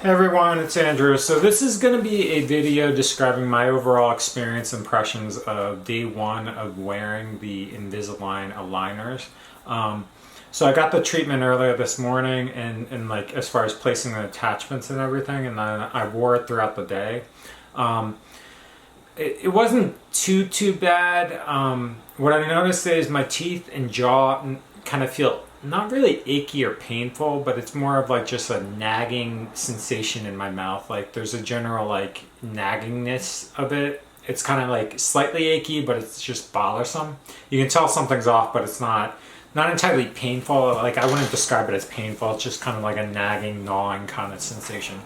Hey everyone, it's Andrew. So this is going to be a video describing my overall experience impressions of day one of wearing the Invisalign aligners. So I got the treatment earlier this morning and like as far as placing the attachments and everything, and then I wore it throughout the day. It wasn't too bad. What I noticed is my teeth and jaw kind of feel not really achy or painful, but it's more of like just a nagging sensation in my mouth. Like there's a general like naggingness of it. It's kind of like slightly achy, but it's just bothersome. You can tell something's off, but it's not entirely painful. Like I wouldn't describe it as painful. It's just kind of like a nagging, gnawing kind of sensation.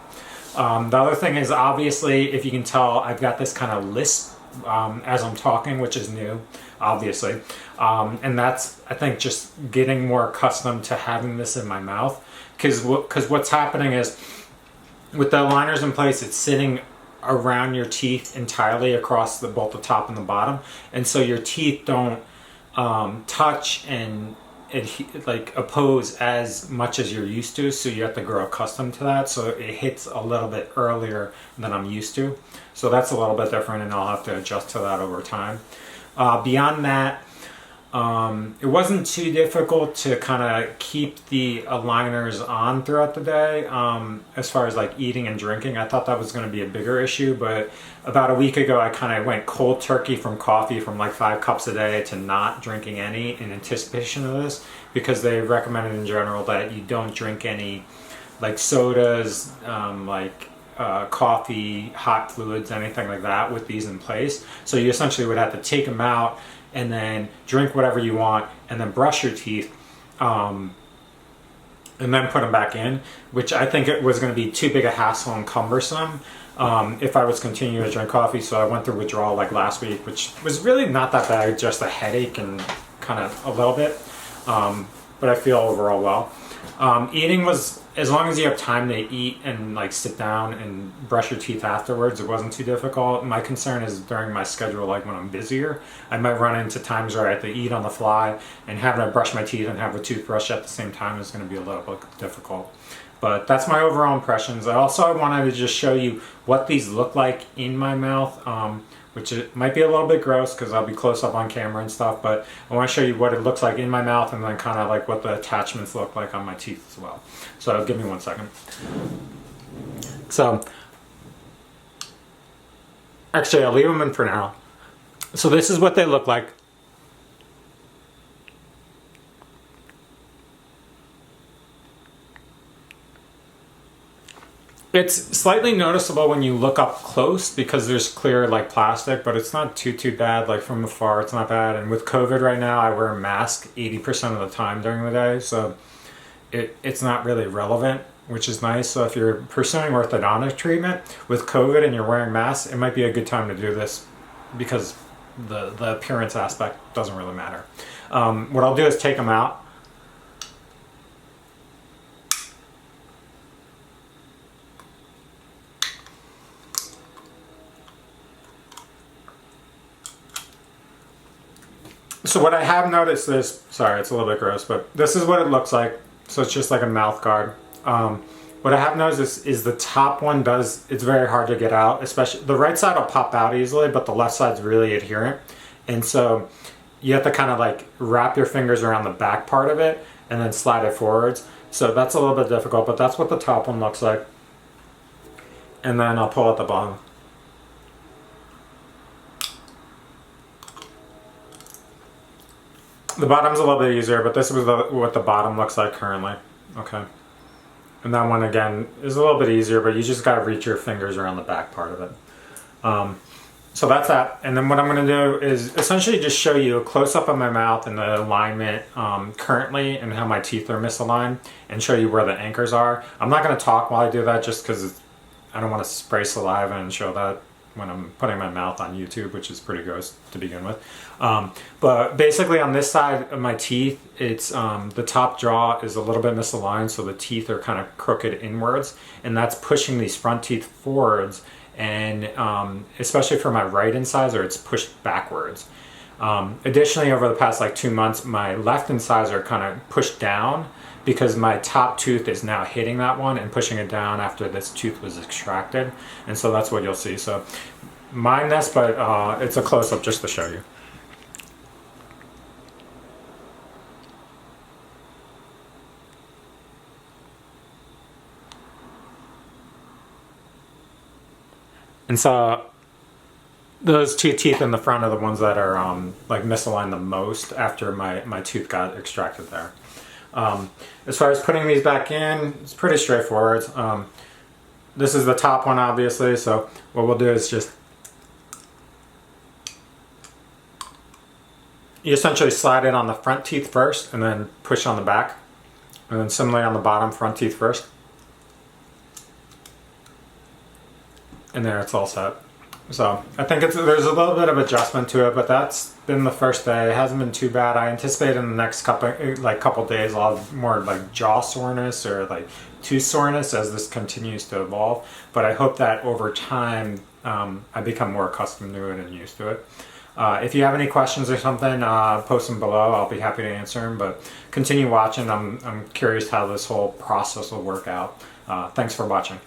The other thing is, obviously, if you can tell, I've got this kind of lisp as I'm talking, which is new, obviously. And that's, I think, just getting more accustomed to having this in my mouth. Because what's happening is, with the aligners in place, it's sitting around your teeth entirely across both the top and the bottom. And so your teeth don't touch and like oppose as much as you're used to, so you have to grow accustomed to that, so it hits a little bit earlier than I'm used to. So that's a little bit different, and I'll have to adjust to that over time. Beyond that, it wasn't too difficult to kind of keep the aligners on throughout the day. As far as like eating and drinking, I thought that was going to be a bigger issue, but about a week ago I kind of went cold turkey from coffee, from like 5 cups a day to not drinking any in anticipation of this, because they recommended in general that you don't drink any like sodas, coffee, hot fluids, anything like that with these in place. So you essentially would have to take them out and then drink whatever you want and then brush your teeth and then put them back in, which I think it was going to be too big a hassle and cumbersome if I was continuing to drink coffee. So I went through withdrawal like last week, which was really not that bad, just a headache and kind of a little bit, but I feel overall well. Eating was, as long as you have time to eat and like sit down and brush your teeth afterwards, it wasn't too difficult. My concern is during my schedule, like when I'm busier, I might run into times where I have to eat on the fly, and having to brush my teeth and have a toothbrush at the same time is going to be a little bit difficult. But that's my overall impressions. I also wanted to just show you what these look like in my mouth, which it might be a little bit gross because I'll be close up on camera and stuff, but I want to show you what it looks like in my mouth and then kind of like what the attachments look like on my teeth as well. So give me 1 second. So actually I'll leave them in for now. So this is what they look like. It's slightly noticeable when you look up close because there's clear like plastic, but it's not too bad. Like from afar, it's not bad. And with COVID right now, I wear a mask 80% of the time during the day, so it's not really relevant, which is nice. So if you're pursuing orthodontic treatment with COVID and you're wearing masks, it might be a good time to do this because the appearance aspect doesn't really matter. What I'll do is take them out. So what I have noticed is, sorry, it's a little bit gross, but this is what it looks like. So it's just like a mouth guard. What I have noticed is the top one it's very hard to get out, especially the right side will pop out easily, but the left side's really adherent. And so you have to kind of like wrap your fingers around the back part of it and then slide it forwards. So that's a little bit difficult, but that's what the top one looks like. And then I'll pull out the bottom. The bottom's a little bit easier, but this is what the bottom looks like currently. Okay. And that one, again, is a little bit easier, but you just got to reach your fingers around the back part of it. So that's that. And then what I'm going to do is essentially just show you a close-up of my mouth and the alignment currently and how my teeth are misaligned, and show you where the anchors are. I'm not going to talk while I do that just because I don't want to spray saliva and show that when I'm putting my mouth on YouTube, which is pretty gross to begin with. But basically on this side of my teeth, it's the top jaw is a little bit misaligned, so the teeth are kind of crooked inwards, and that's pushing these front teeth forwards, and especially for my right incisor, it's pushed backwards. Additionally, over the past like 2 months, my left incisor kind of pushed down, because my top tooth is now hitting that one and pushing it down after this tooth was extracted. And so that's what you'll see. So mind this, but it's a close-up just to show you. And so those two teeth in the front are the ones that are like misaligned the most after my tooth got extracted there. As far as putting these back in, it's pretty straightforward. This is the top one, obviously, so what we'll do is just, you essentially slide it on the front teeth first and then push on the back, and then similarly on the bottom front teeth first. And there, it's all set. So I think there's a little bit of adjustment to it, but that's been the first day. It hasn't been too bad. I anticipate in the next couple days I'll have more like jaw soreness or like tooth soreness as this continues to evolve. But I hope that over time I become more accustomed to it and used to it. If you have any questions or something, post them below. I'll be happy to answer them. But continue watching. I'm curious how this whole process will work out. Thanks for watching.